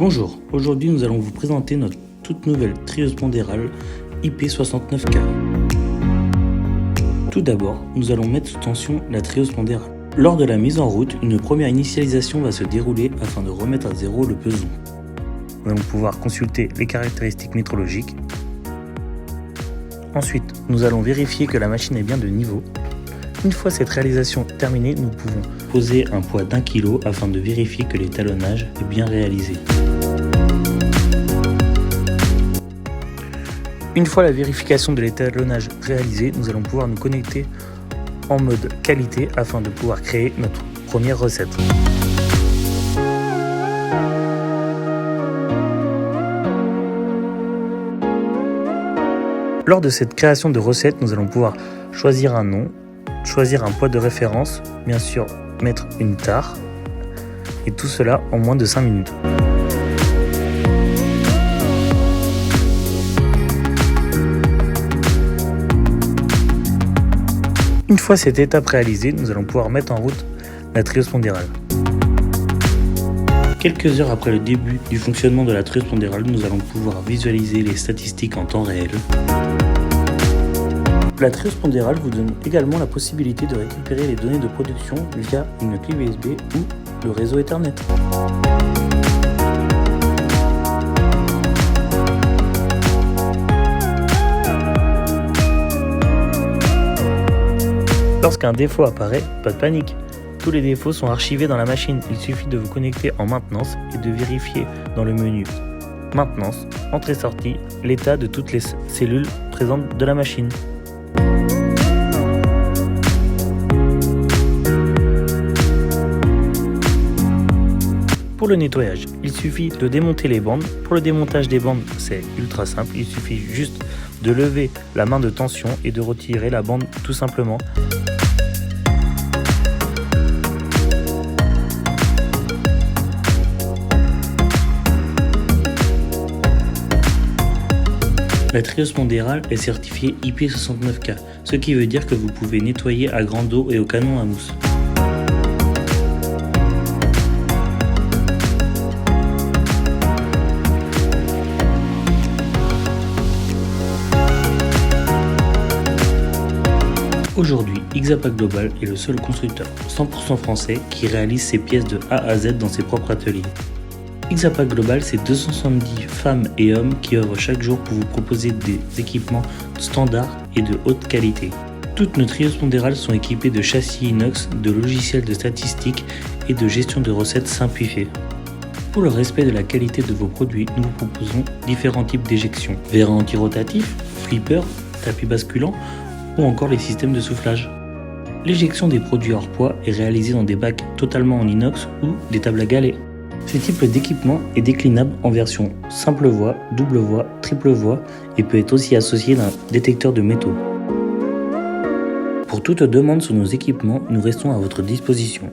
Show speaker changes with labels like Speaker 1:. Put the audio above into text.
Speaker 1: Bonjour, aujourd'hui nous allons vous présenter notre toute nouvelle trieuse pondérale IP69K. Tout d'abord, nous allons mettre sous tension la trieuse pondérale. Lors de la mise en route, une première initialisation va se dérouler afin de remettre à zéro le peson. Nous allons pouvoir consulter les caractéristiques métrologiques. Ensuite, nous allons vérifier que la machine est bien de niveau. Une fois cette réalisation terminée, nous pouvons poser un poids d'1 kg afin de vérifier que l'étalonnage est bien réalisé. Une fois la vérification de l'étalonnage réalisée, nous allons pouvoir nous connecter en mode qualité afin de pouvoir créer notre première recette. Lors de cette création de recette, nous allons pouvoir choisir un nom, choisir un poids de référence, bien sûr mettre une tare, et tout cela en moins de 5 minutes. Une fois cette étape réalisée, nous allons pouvoir mettre en route la trieuse pondérale. Quelques heures après le début du fonctionnement de la trieuse pondérale, nous allons pouvoir visualiser les statistiques en temps réel. La trieuse pondérale vous donne également la possibilité de récupérer les données de production via une clé USB ou le réseau Ethernet. Lorsqu'un défaut apparaît, pas de panique. Tous les défauts sont archivés dans la machine. Il suffit de vous connecter en maintenance et de vérifier dans le menu maintenance, entrée-sortie, l'état de toutes les cellules présentes de la machine. Pour le nettoyage, il suffit de démonter les bandes. Pour le démontage des bandes, c'est ultra simple. Il suffit juste de lever la main de tension et de retirer la bande tout simplement. La trieuse pondérale est certifiée IP69K, ce qui veut dire que vous pouvez nettoyer à grande eau et au canon à mousse. Aujourd'hui, Ixapac Global est le seul constructeur 100% français qui réalise ses pièces de A à Z dans ses propres ateliers. Ixapac Global, c'est 270 femmes et hommes qui œuvrent chaque jour pour vous proposer des équipements standards et de haute qualité. Toutes nos trieuses pondérales sont équipées de châssis inox, de logiciels de statistiques et de gestion de recettes simplifiées. Pour le respect de la qualité de vos produits, nous vous proposons différents types d'éjections. Verres anti-rotatifs, flippers, tapis basculants ou encore les systèmes de soufflage. L'éjection des produits hors poids est réalisée dans des bacs totalement en inox ou des tables à galets. Ce type d'équipement est déclinable en version simple voie, double voie, triple voie et peut être aussi associé d'un détecteur de métaux. Pour toute demande sur nos équipements, nous restons à votre disposition.